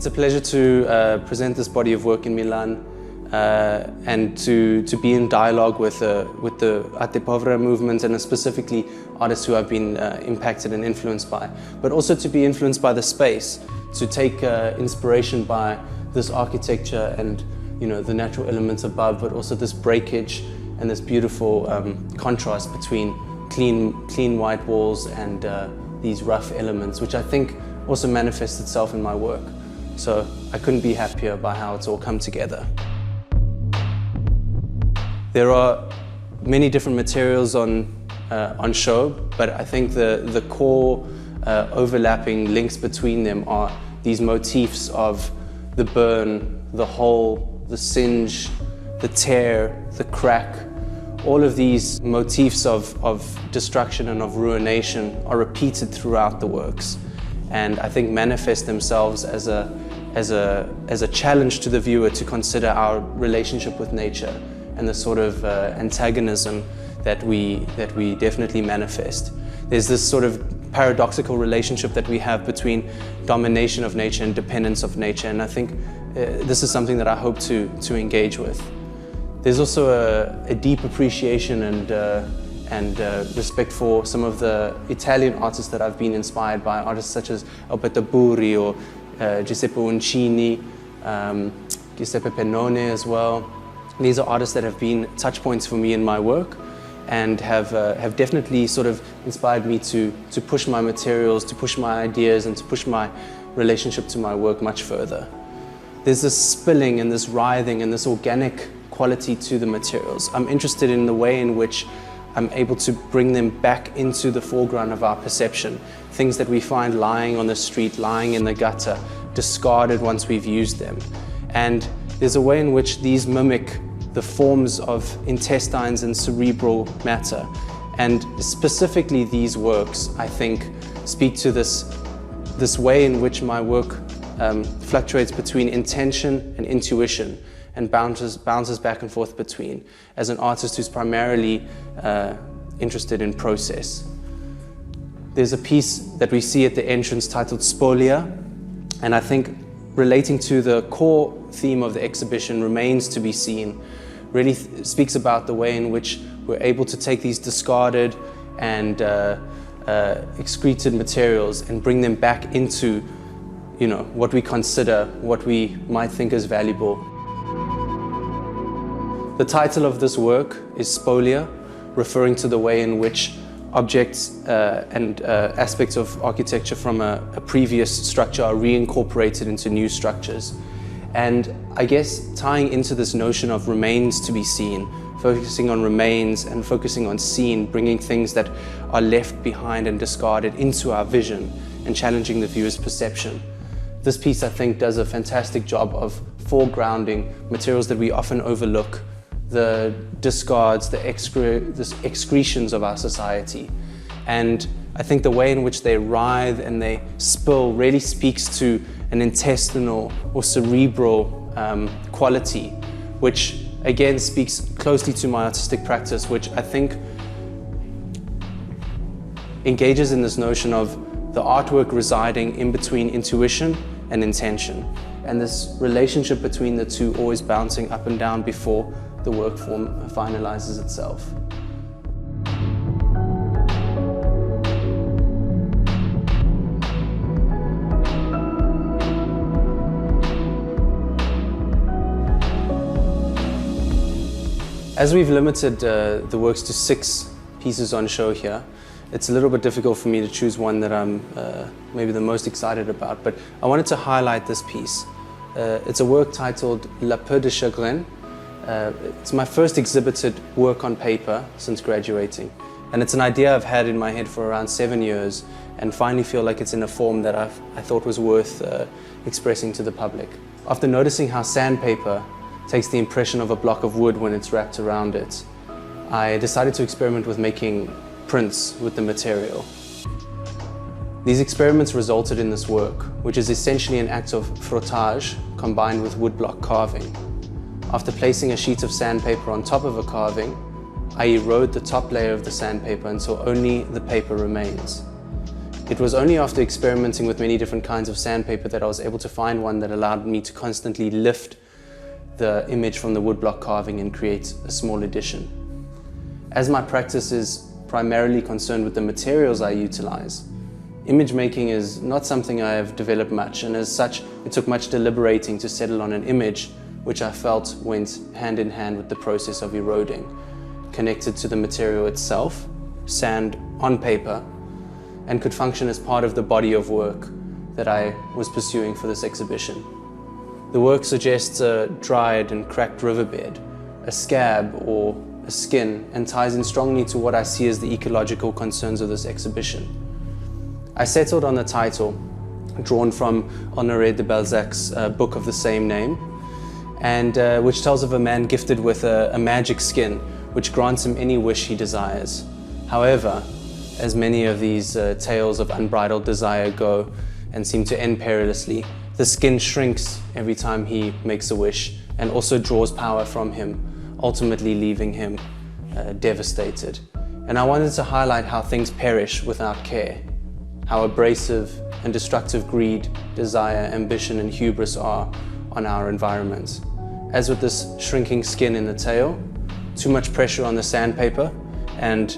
It's a pleasure to present this body of work in Milan and to be in dialogue with the Arte Povera movement and specifically artists who I've been impacted and influenced by, but also to be influenced by the space, to take inspiration by this architecture and the natural elements above, but also this breakage and this beautiful contrast between clean white walls and these rough elements, which I think also manifests itself in my work. So I couldn't be happier by how it's all come together. There are many different materials on show, but I think the core overlapping links between them are these motifs of the burn, the hole, the singe, the tear, the crack. All of these motifs of destruction and of ruination are repeated throughout the works, and I think manifest themselves as a challenge to the viewer to consider our relationship with nature and the sort of antagonism that we definitely manifest. There's this sort of paradoxical relationship that we have between domination of nature and dependence of nature, and I think this is something that I hope to engage with. There's also a deep appreciation and respect for some of the Italian artists that I've been inspired by, artists such as Alberto Burri or Giuseppe Uncini, Giuseppe Pennone as well. These are artists that have been touch points for me in my work and have definitely sort of inspired me to push my materials, to push my ideas, and to push my relationship to my work much further. There's this spilling and this writhing and this organic quality to the materials. I'm interested in the way in which I'm able to bring them back into the foreground of our perception. Things that we find lying on the street, lying in the gutter, discarded once we've used them. And there's a way in which these mimic the forms of intestines and cerebral matter. And specifically these works, I think, speak to this way in which my work fluctuates between intention and intuition, and bounces back and forth between, as an artist who's primarily interested in process. There's a piece that we see at the entrance titled Spolia, and I think relating to the core theme of the exhibition, Remains to be Seen, really speaks about the way in which we're able to take these discarded and excreted materials and bring them back into what we consider, what we might think is valuable. The title of this work is Spolia, referring to the way in which objects and aspects of architecture from a previous structure are reincorporated into new structures. And I guess tying into this notion of remains to be seen, focusing on remains and focusing on seen, bringing things that are left behind and discarded into our vision and challenging the viewer's perception. This piece, I think, does a fantastic job of foregrounding materials that we often overlook, the discards, the excretions of our society. And I think the way in which they writhe and they spill really speaks to an intestinal or cerebral quality, which again speaks closely to my artistic practice, which I think engages in this notion of the artwork residing in between intuition and intention, and this relationship between the two always bouncing up and down before the work form finalizes itself. As we've limited the works to 6 pieces on show here, it's a little bit difficult for me to choose one that I'm maybe the most excited about, but I wanted to highlight this piece. It's a work titled La Peur de Chagrin. It's my first exhibited work on paper since graduating, and it's an idea I've had in my head for around 7 years and finally feel like it's in a form that I thought was worth expressing to the public. After noticing how sandpaper takes the impression of a block of wood when it's wrapped around it, I decided to experiment with making prints with the material. These experiments resulted in this work, which is essentially an act of frottage combined with woodblock carving. After placing a sheet of sandpaper on top of a carving, I erode the top layer of the sandpaper until only the paper remains. It was only after experimenting with many different kinds of sandpaper that I was able to find one that allowed me to constantly lift the image from the woodblock carving and create a small addition. As my practice is primarily concerned with the materials I utilize, image making is not something I have developed much, and as such, it took much deliberating to settle on an image which I felt went hand in hand with the process of eroding, connected to the material itself, sand on paper, and could function as part of the body of work that I was pursuing for this exhibition. The work suggests a dried and cracked riverbed, a scab or a skin, and ties in strongly to what I see as the ecological concerns of this exhibition. I settled on the title, drawn from Honoré de Balzac's book of the same name, and which tells of a man gifted with a magic skin which grants him any wish he desires. However, as many of these tales of unbridled desire go and seem to end perilously, the skin shrinks every time he makes a wish and also draws power from him, ultimately leaving him devastated. And I wanted to highlight how things perish without care, how abrasive and destructive greed, desire, ambition, and hubris are on our environment. As with this shrinking skin in the tale, too much pressure on the sandpaper, and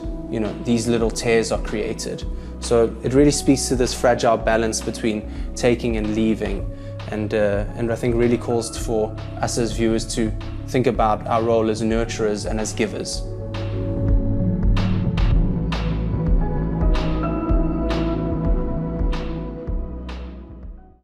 these little tears are created. So it really speaks to this fragile balance between taking and leaving, and I think really calls for us as viewers to think about our role as nurturers and as givers.